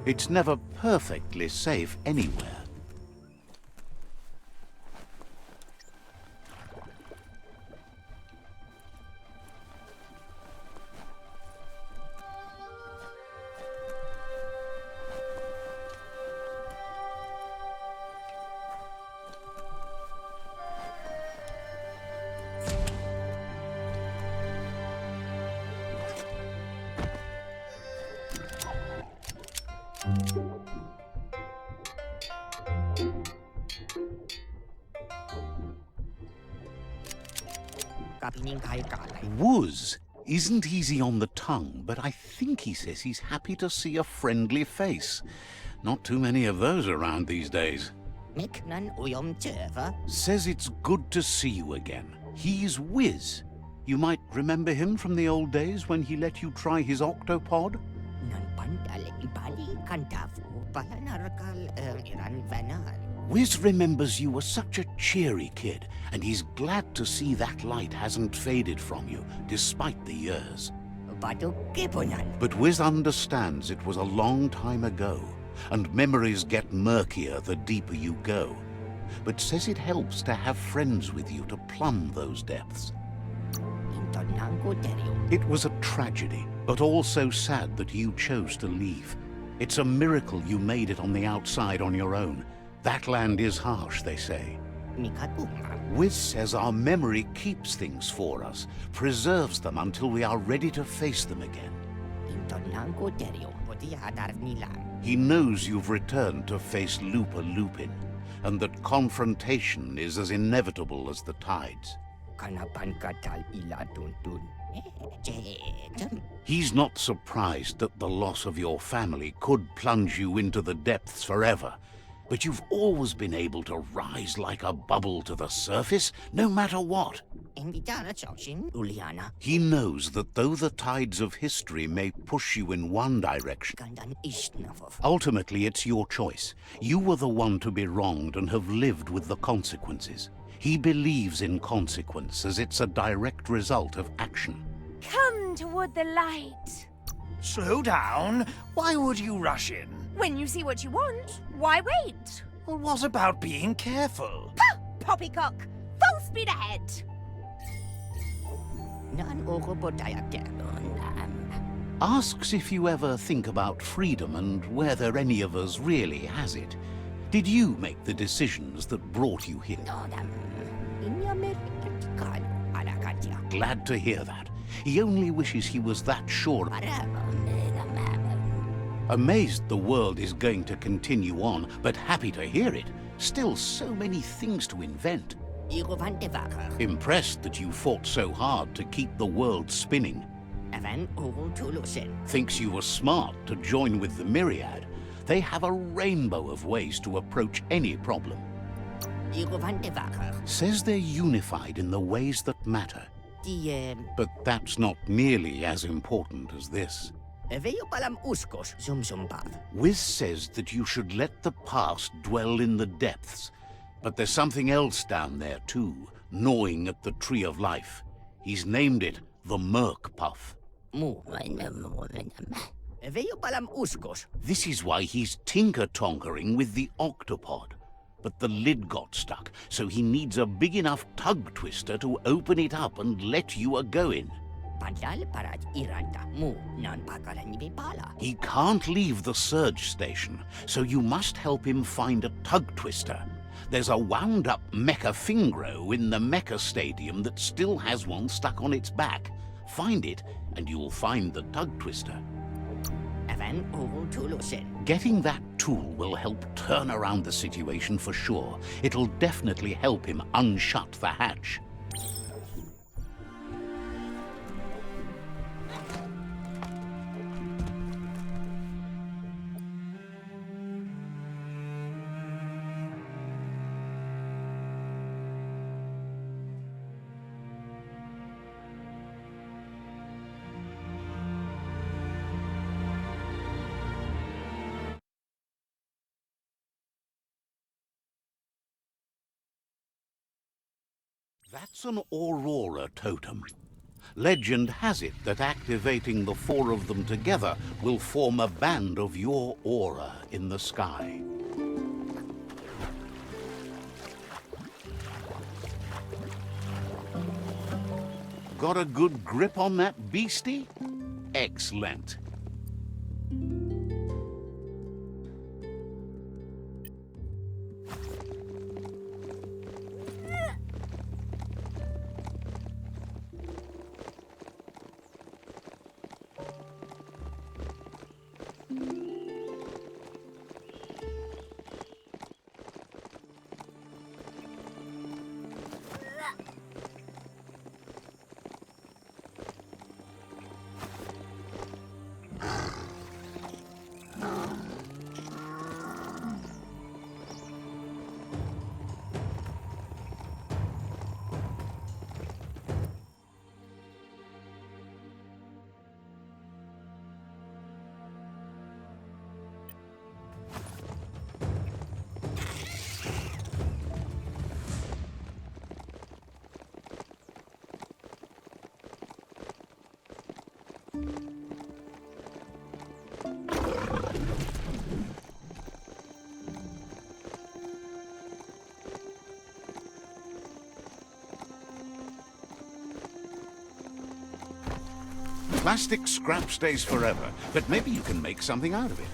It's never perfectly safe anywhere. Whiz isn't easy on the tongue, but I think he says he's happy to see a friendly face. Not too many of those around these days. Says it's good to see you again. He's Whiz. You might remember him from the old days when he let you try his octopod? Whiz remembers you were such a cheery kid, and he's glad to see that light hasn't faded from you, despite the years. But Whiz understands it was a long time ago, and memories get murkier the deeper you go. But says it helps to have friends with you to plumb those depths. It was a tragedy, but also sad that you chose to leave. It's a miracle you made it on the outside on your own. That land is harsh, they say. Whiz says our memory keeps things for us, preserves them until we are ready to face them again. He knows you've returned to face Lupa Lupin, and that confrontation is as inevitable as the tides. He's not surprised that the loss of your family could plunge you into the depths forever, but you've always been able to rise like a bubble to the surface, no matter what. He knows that though the tides of history may push you in one direction, ultimately it's your choice. You were the one to be wronged and have lived with the consequences. He believes in consequence as it's a direct result of action. Come toward the light. Slow down. Why would you rush in? When you see what you want, why wait? Well, what about being careful? Ha! Poppycock! Full speed ahead! Asks if you ever think about freedom and whether any of us really has it. Did you make the decisions that brought you here? Glad to hear that. He only wishes he was that sure. Amazed the world is going to continue on, but happy to hear it. Still so many things to invent. Impressed that you fought so hard to keep the world spinning. Thinks you were smart to join with the Myriad. They have a rainbow of ways to approach any problem. Says they're unified in the ways that matter. But that's not nearly as important as this. Whiz says that you should let the past dwell in the depths. But there's something else down there too, gnawing at the Tree of Life. He's named it the Merc Puff. This is why he's Tinkertonkering with the octopod. But the lid got stuck, so he needs a big enough tug twister to open it up and let you a-go-in. He can't leave the surge station, so you must help him find a tug twister. There's a wound-up Mekafingro in the Mecha Stadium that still has one stuck on its back. Find it, and you'll find the tug twister. Getting that tool will help turn around the situation for sure. It'll definitely help him unshut the hatch. That's an Aurora totem. Legend has it that activating the 4 of them together will form a band of your aura in the sky. Got a good grip on that beastie? Excellent. Plastic scrap stays forever, but maybe you can make something out of it.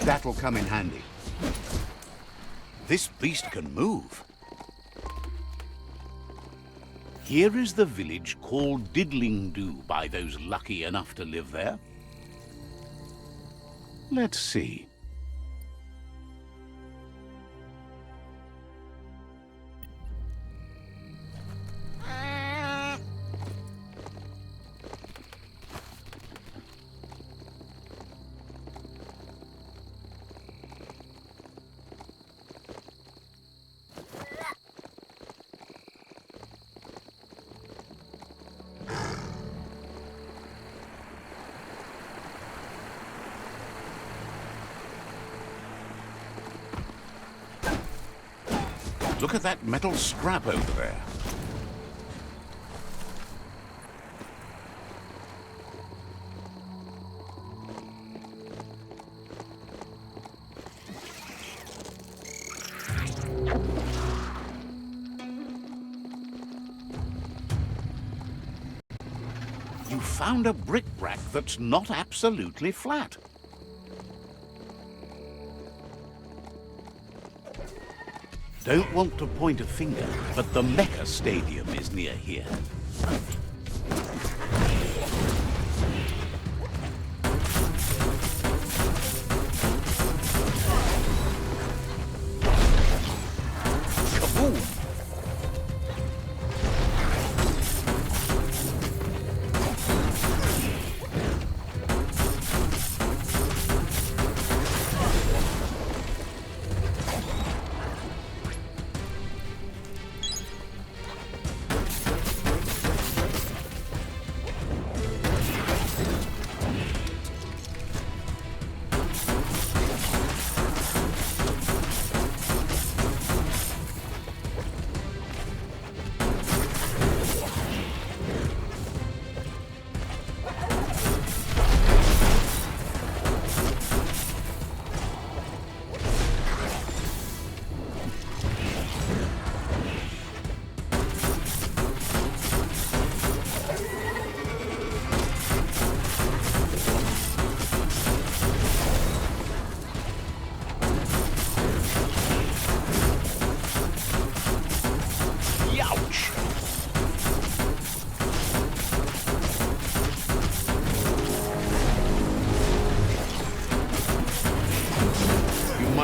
That'll come in handy. This beast can move. Here is the village called Diddlingdoo by those lucky enough to live there. Let's see. Look at that metal scrap over there. You found a bric-a-brac that's not absolutely flat. Don't want to point a finger, but the Mecha Stadium is near here. Kaboom!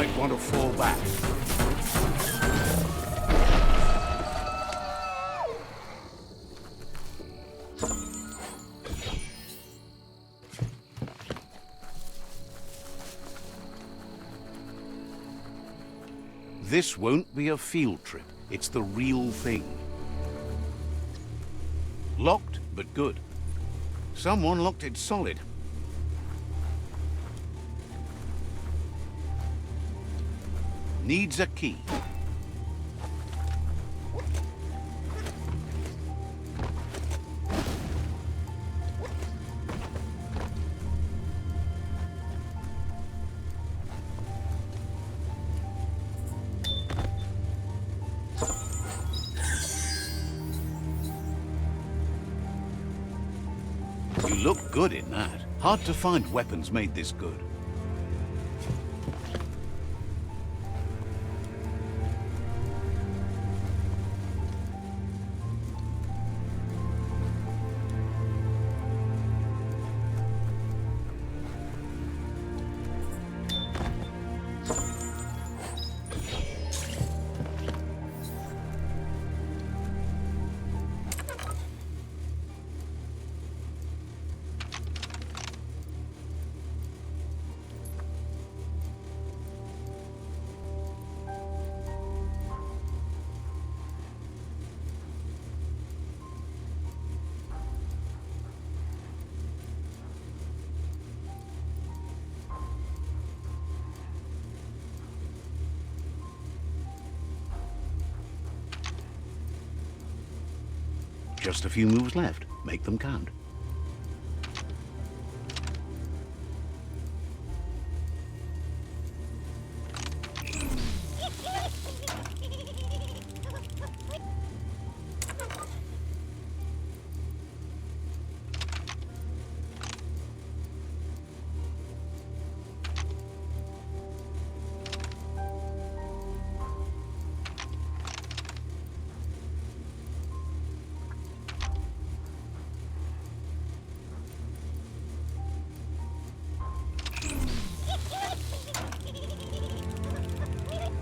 might want to fall back. This won't be a field trip. It's the real thing. Locked, but good. Someone locked it solid. Needs a key. You look good in that. Hard to find weapons made this good. Just a few moves left. Make them count.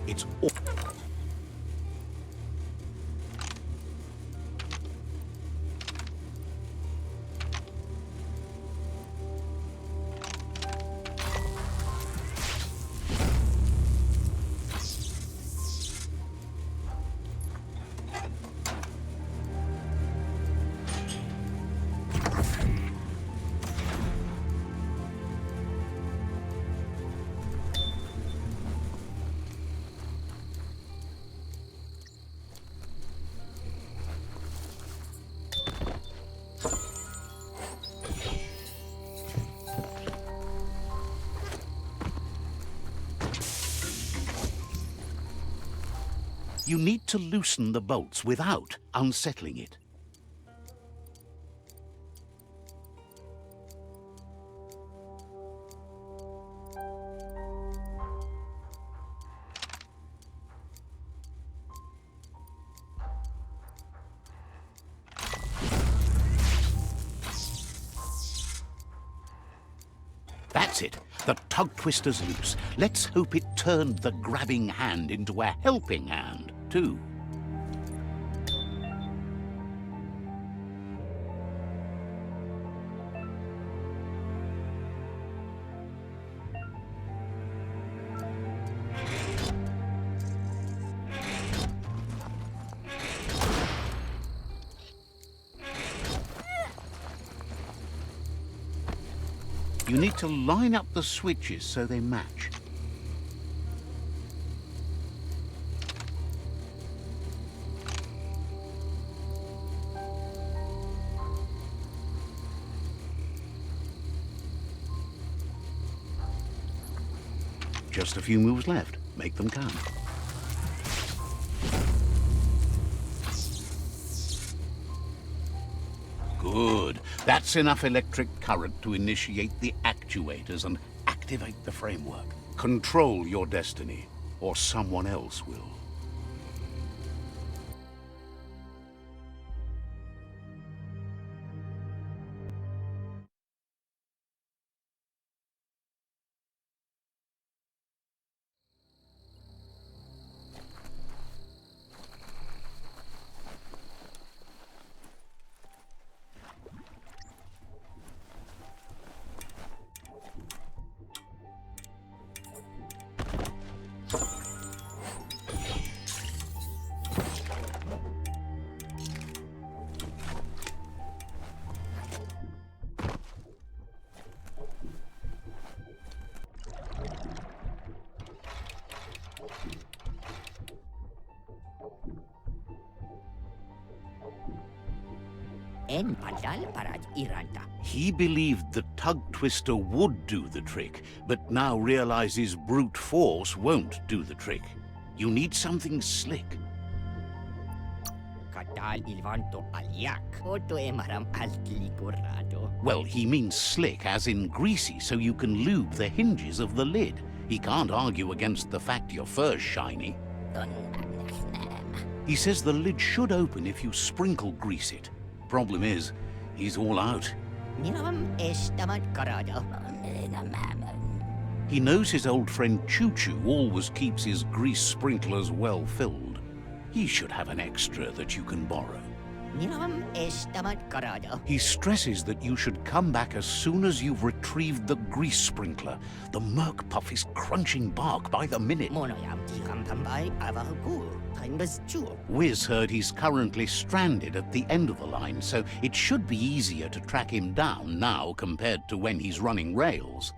It's all... You need to loosen the bolts without unsettling it. That's it. The tug twister's loose. Let's hope it turned the grabbing hand into a helping hand, too. You need to line up the switches so they match. Just a few moves left. Make them count. Good. That's enough electric current to initiate the actuators and activate the framework. Control your destiny, or someone else will. He believed the tug twister would do the trick, but now realizes brute force won't do the trick. You need something slick. Well, he means slick as in greasy, so you can lube the hinges of the lid. He can't argue against the fact your fur's shiny. He says the lid should open if you sprinkle grease it. Problem is, he's all out. He knows his old friend Choo Choo always keeps his grease sprinklers well filled. He should have an extra that you can borrow. He stresses that you should come back as soon as you've retrieved the grease sprinkler. The Merc Puff is crunching bark by the minute. Whiz heard he's currently stranded at the end of the line, so it should be easier to track him down now compared to when he's running rails.